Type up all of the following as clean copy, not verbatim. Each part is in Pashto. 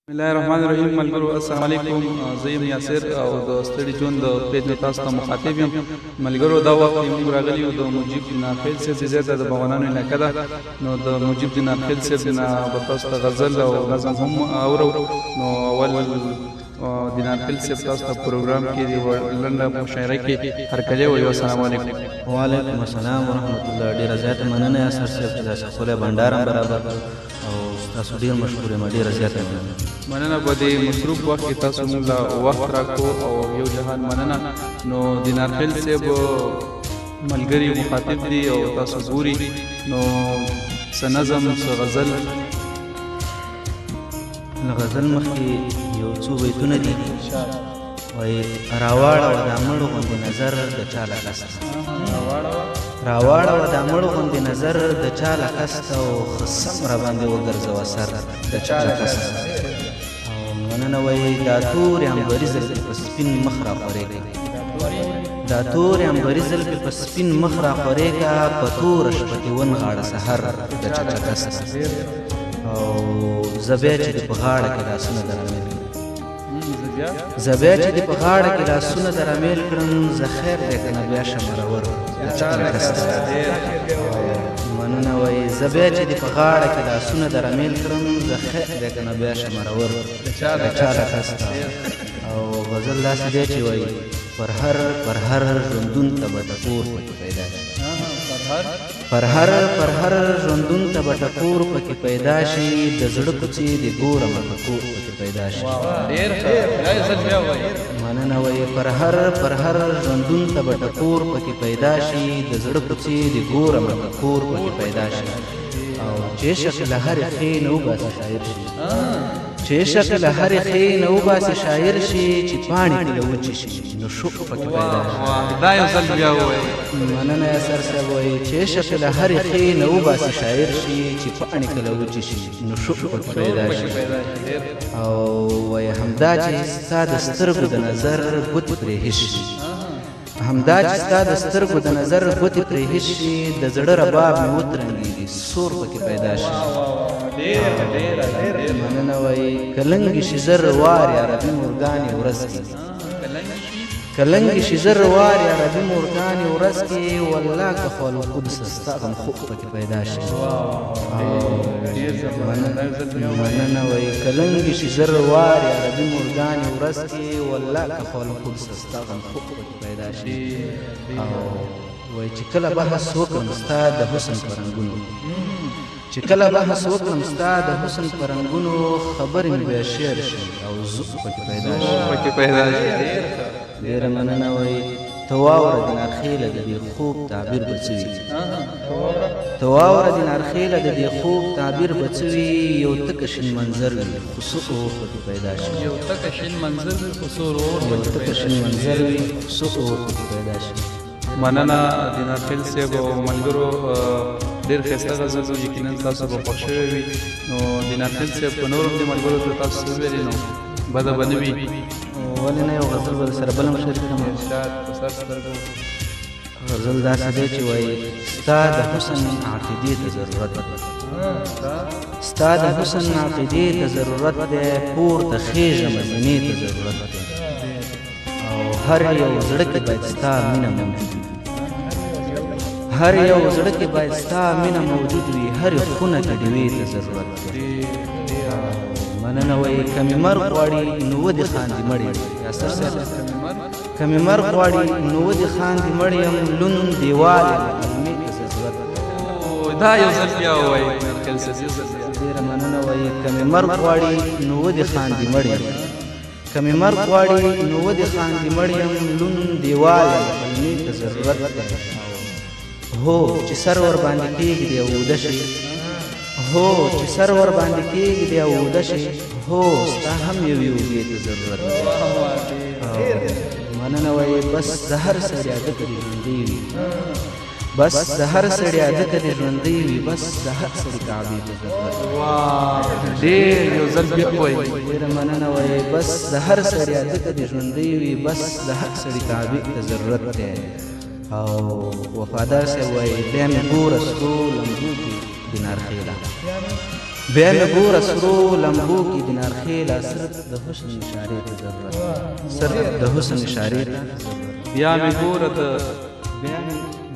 بسم الله الرحمن الرحیم. ملګرو السلام علیکم. زه یم یاسر او د ستړي ژوند د پیج نه تاسو ته مخاطب یم. ملګرو دا وخت موږ راغلي یو د مجیب ناخیل صاحب زیاته د بغوانانو علاقه ده، نو د مجیب ناخیل صاحب نه به تاسو ته غزل او نظم هم اورو. نو اول د ناخیل صاحب تاسو ته پروګرام کې دی لنډه مشاعره کې هرکلی وایو. السلام علیکم. وعلیکم السلام ورحمت الله. ډېره زیاته مننه یاسر صاحب چې داسې ښکلی بنډار هم برابر او تاسو ډېر مشکور یم. ډېره زیاته مننه په دې مصروف وخت کې تاسو موږ له وخت راکړو او یو جهان مننه. نو د ناخیل صاحب ملګري مخاطب دي او تاسو ګوري، نو څه نظم څه غزل. له غزل مخکې یو څو بیتونه دي. وایي راواړوه دا مړو غوندې نظر د چا له قصده، راواړوه دا مړو غوندې نظر د چا له قصده او خصم راباندې وګرځوه سر د چا له قصده. او مننه وایي دا تورې عنبري زلفې په سپین مخ راخورېږه، دا تورې عنبري زلفې په سپین مخ راخورېږه، په توره شپه کې ونغاړه سحر د چا له قصده. او زه بیا چې د په غاړه کې لاسونه درمیل کړم، زه بیا چې د په غاړه کې لاسونه درمیل کړم، زه خیر دی که نه بیا شمرور د چا له قصده. مننه وایي زه بیا چې د په غاړه کې لاسونه درمیل کړم، زه خیر دی که نه بیا شمرور د چا له قصده. او غزل داسې دی چې وایي پر هر ژوندون ته به ټکور پکې پیدا شي، پر هر ژوندون ته به ټکور پکې پیدا شي، د زړه کوڅې د ګورمه ټکور پکې پیدا شي. مننه وایي پر هر ژوندون ته به ټکور پکې پیدا شي، د زړه کوڅې د ګورمه ټکور پکې پیدا شي. او چې عشق له هرې خې نه وباسي شاعر شي، چې عشق له هرې خې نه وباسي شاعر شي، چې پاڼې کله وچې شي نو شوق پکې پیدا شي. دا یو ځل بیا ووایي. مننه یاسر صاحب. وایي چې عشق له هرې خې نه وباسي شاعر شي، چې پاڼې کله وچې شي نو شوق پکې پیدا شي. او وایي همدا چې ستا د سترګو د نظر ګوتې پرې هېڅ شي، همدا چې ستا د سترګو د نظر ګوتې پرې هېڅ شي، د زړه رباب مې وترنګېږي سور پکې پیدا شي. مننه وایي کلنګې شي زر وار عربي مورګانې ورځ کې، کلنګې شي زر وار عربي مورګانې ورځ کې، والله که خو القدس ستا غم خوب پکې پیدا شي. مننه وایي کلنګې شي زر وار عربي مورګانې ورځ کې، والله که خو القدس ستا غم خوب پکې پیدا شي. او وایي چې کله بحث وکړم ستا د حسن په رنګونو، چې کله بحث وکړم ستا د حسن په رنګونو، خبرې مې بیا شعر شي او ذوق پکې پیدا شي. ډېره مننه وایي ته واوره د نارخیله د دې خوب تعبیر به څه وي، ته واوره د نارخیله د دې خوب تعبیر به څه وي، یو تکه شین منظر وي خو څه اور پکې پیدا شي، یو تکه شین منظر وي خو څه اور پکې پیدا شي. مننه د ناخیل صاحب او ملګرو. ډېر ښایسته غزل و، یقینا تاسو به خوښ شوی وي. نو د ناخیل صاحب په نور هم د ملګرو ته تاسو څه ویلي نو بده به نه وي. ولې نه یو غزل به سره بل هم شریک کړم. غزل داسې دی چې وایي ستا د حسن عقیدې ته ضرورت دی، ستا د حسن عقیدې ته ضرورت دی، پورته خېژه مدینې ته ضرورت دی. او هر یو زړه کې باید ستا مینه موجود وي، هر یو زړه کې باید ستا مینه موجود وي، هرې خونه کې ډېوې ته ضرورت دی. مننه وایي که مې مرګ غواړي نو ودې خاندي مړ یم یاسر صاحب، که مې مرګ غواړي نو ودې خاندي مړ یم، لوند دیوال یم علمې ته ضرورت دی. دا یو ځل بیا ووایي. ډېره مننه وایي که مې مرګ غواړي نو ودې خاندي مړ یم، که مې مرګ غواړي نو ودې خاندي مړ یم، لوند دیوال یم علمې ته ضرورت دی. هو چې سر ور باندې کېږدي او اوده شي، هو چې سر ور باندې کېږدي او اوده شي، هو ستا هم یو یوګې ته ضرورت دی. مننه وایي بس د هر سړي عادت دې ژوندی وي، بس د هر سړي عادت دې ژوندی وي، بس د هر سړي کعبې ته ضرورت دی. ډېر یو ځل بیا وایي. ډېره مننه وایي بس د هر سړي عادت دې ژوندی وي، بس د هر سړي کعبې ته ضرورت دی. او وفادار صاحب وایي بیا مې ګوره سرو لمبو کې د نارخیله، بیا مې ګوره سرو لمبو کې د نارخیله صرف د حسن اشارې ته ضرورت صرف د حسن اشارې ته بیا مې ګوره د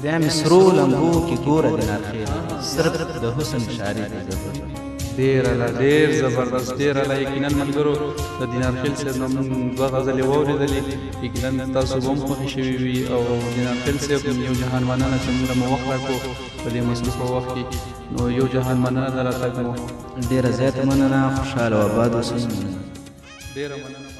بیا مې سرو لمبو کې ګوره د نارخیله صرف د حسن اشارې ته ضرورت ډېر زبردست ډېره لا یقینا ملګرو د دینار خیل صاحب نه موږ دوه غزلې واورېدلې یقینا تاسو به هم خوښې شوي وي او دینار خیل صاحب یو جهان مننه چې موږ مو وخت راکړو په دې مصروفه وخت کې نو یو جهان مننه د راتګ مو ډېره زیاته مننه خوشحاله او آباد اوسئ ډېره مننه